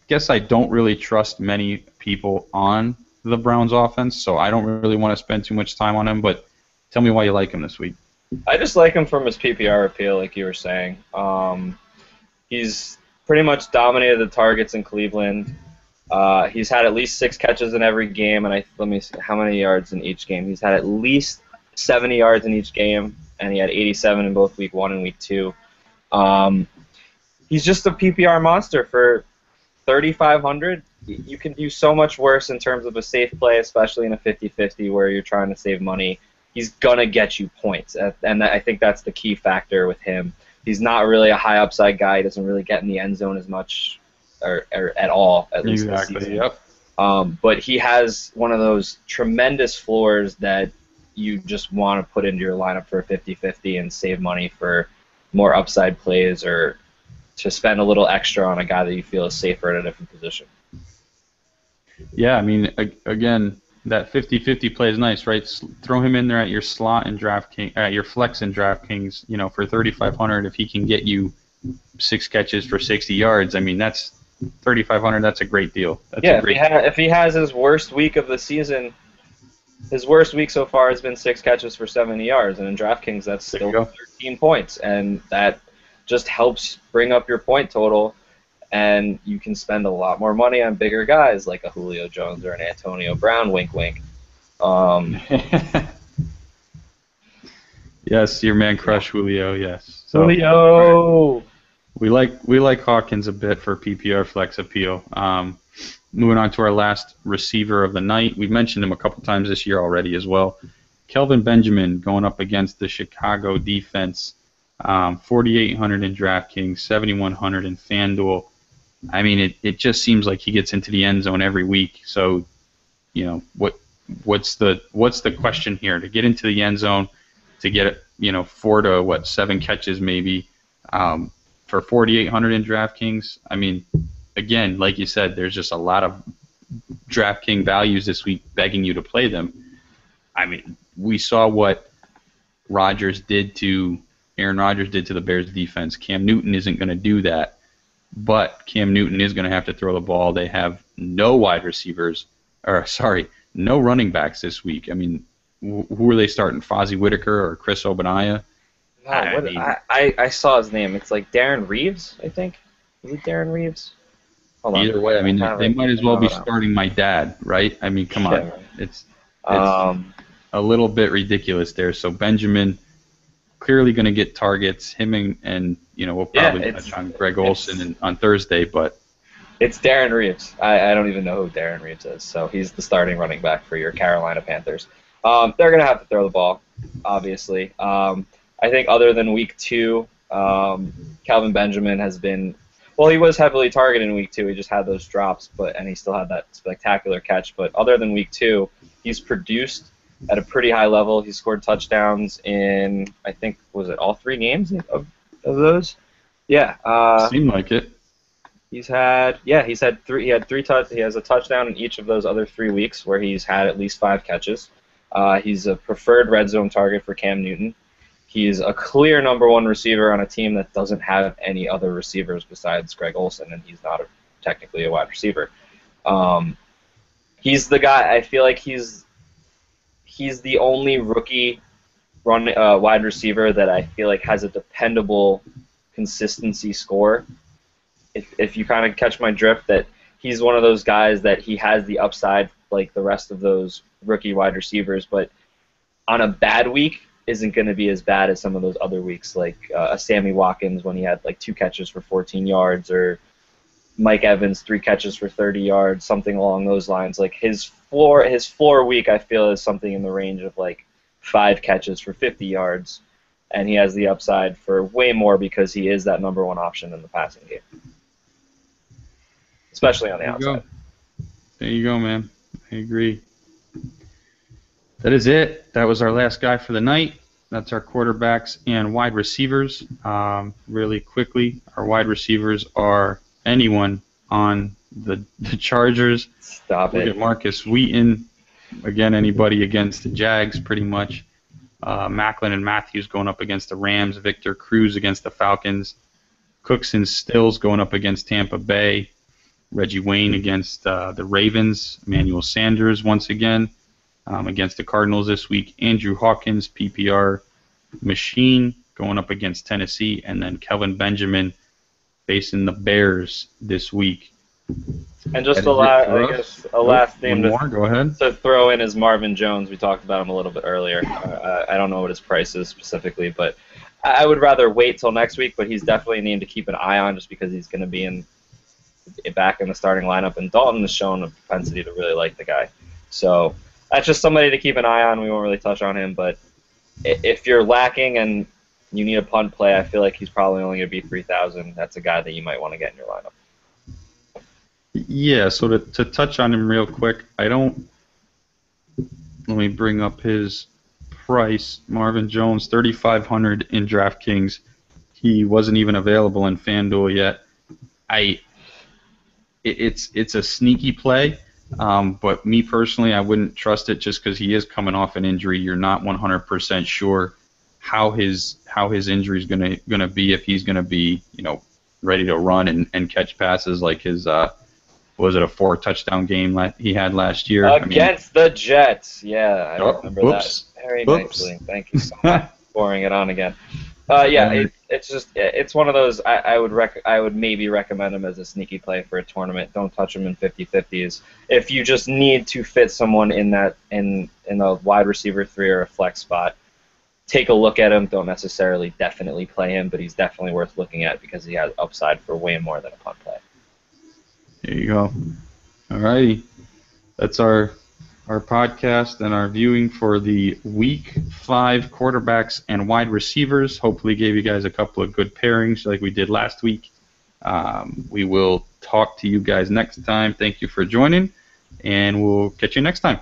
guess I don't really trust many people on the Browns offense, so I don't really want to spend too much time on him, but tell me why you like him this week. I just like him from his PPR appeal, like you were saying. He's pretty much dominated the targets in Cleveland. He's had at least 6 catches in every game, and let me see how many yards in each game. He's had at least 70 yards in each game, and he had 87 in both week 1 and week 2. He's just a PPR monster for 3,500. You can do so much worse in terms of a safe play, especially in a 50-50 where you're trying to save money. He's going to get you points, and I think that's the key factor with him. He's not really a high upside guy. He doesn't really get in the end zone as much or at all, at least this season. Yep. But he has one of those tremendous floors that you just want to put into your lineup for a 50-50 and save money for more upside plays or to spend a little extra on a guy that you feel is safer at a different position. Yeah, I mean, again, that 50-50 play is nice, right? Throw him in there at your slot in DraftKings, at your flex in DraftKings, for 3,500. If he can get you 6 catches for 60 yards, I mean, that's 3,500. That's a great deal. If he has his worst week of the season, his worst week so far has been 6 catches for 70 yards, and in DraftKings that's still 13 points, and that just helps bring up your point total. And you can spend a lot more money on bigger guys like a Julio Jones or an Antonio Brown, wink, wink. Yes, your man crush Julio, yes. So, Julio! We like Hawkins a bit for PPR flex appeal. Moving on to our last receiver of the night. We've mentioned him a couple times this year already as well. Kelvin Benjamin going up against the Chicago defense. 4,800 in DraftKings, 7,100 in FanDuel. I mean, it just seems like he gets into the end zone every week. So, what's the question here? To get into the end zone, to get 4 to 7 catches maybe for 4,800 in DraftKings. I mean, again, like you said, there's just a lot of DraftKings values this week begging you to play them. I mean, we saw what Aaron Rodgers did to the Bears defense. Cam Newton isn't going to do that. But Cam Newton is going to have to throw the ball. They have no no running backs this week. I mean, who are they starting? Fozzie Whitaker or Chris Ogbonnaya? I saw his name. It's like Darren Reeves, I think. Is it Darren Reeves? Hold on. Either way, I mean, they might as well be starting my dad, right? I mean, come on. It's a little bit ridiculous there. So Benjamin clearly going to get targets. Him and we'll probably touch on Greg Olsen on Thursday, but it's Darren Reeves. I don't even know who Darren Reeves is. So he's the starting running back for your Carolina Panthers. They're going to have to throw the ball, obviously. I think other than week 2, Kelvin Benjamin has been he was heavily targeted in week 2. He just had those drops, and he still had that spectacular catch. But other than week 2, he's produced at a pretty high level. He scored touchdowns in, I think, was it all 3 games of those? Yeah. Seemed like it. He's had three. He had three He has a touchdown in each of those other 3 weeks where he's had at least 5 catches. He's a preferred red zone target for Cam Newton. He's a clear number 1 receiver on a team that doesn't have any other receivers besides Greg Olsen, and he's not technically a wide receiver. He's the guy. I feel like he's the only rookie wide receiver that I feel like has a dependable consistency score. If you kind of catch my drift, that he's one of those guys that he has the upside like the rest of those rookie wide receivers, but on a bad week isn't going to be as bad as some of those other weeks, like a Sammy Watkins when he had like 2 catches for 14 yards, or Mike Evans 3 catches for 30 yards, something along those lines. Like his floor week, I feel, is something in the range of like 5 catches for 50 yards, and he has the upside for way more because he is that number 1 option in the passing game, especially on the outside. There you go, man. I agree. That is it. That was our last guy for the night. That's our quarterbacks and wide receivers. Really quickly, our wide receivers are anyone on the Chargers. Stop Look it. at Marcus Wheaton. Again, anybody against the Jags, pretty much. Macklin and Matthews going up against the Rams. Victor Cruz against the Falcons. Cooks and Stills going up against Tampa Bay. Reggie Wayne against the Ravens. Emmanuel Sanders once again against the Cardinals this week. Andrew Hawkins, PPR machine, going up against Tennessee. And then Kelvin Benjamin facing the Bears this week. And just a last name Go ahead. to throw in is Marvin Jones. We talked about him a little bit earlier. I don't know what his price is specifically, but I would rather wait till next week. But he's definitely a name to keep an eye on just because he's going to be back in the starting lineup. And Dalton has shown a propensity to really like the guy. So that's just somebody to keep an eye on. We won't really touch on him. But if you're lacking and you need a punt play, I feel like he's probably only going to be 3,000. That's a guy that you might want to get in your lineup. Yeah, so to touch on him real quick, let me bring up his price. Marvin Jones, 3,500 in DraftKings. He wasn't even available in FanDuel yet. It's a sneaky play, but me personally, I wouldn't trust it just because he is coming off an injury. You're not 100% sure how his injury is gonna be, if he's gonna be ready to run and catch passes like his was it a 4-touchdown game he had last year against the Jets? Yeah, I remember that very nicely. Thank you so much for pouring it on again. It's one of those. I would maybe recommend him as a sneaky play for a tournament. Don't touch him in 50-50s. If you just need to fit someone in a wide receiver 3 or a flex spot, take a look at him. Don't necessarily definitely play him, but he's definitely worth looking at because he has upside for way more than a punt play. There you go. All righty. That's our podcast and our viewing for the Week 5 quarterbacks and wide receivers. Hopefully gave you guys a couple of good pairings like we did last week. We will talk to you guys next time. Thank you for joining, and we'll catch you next time.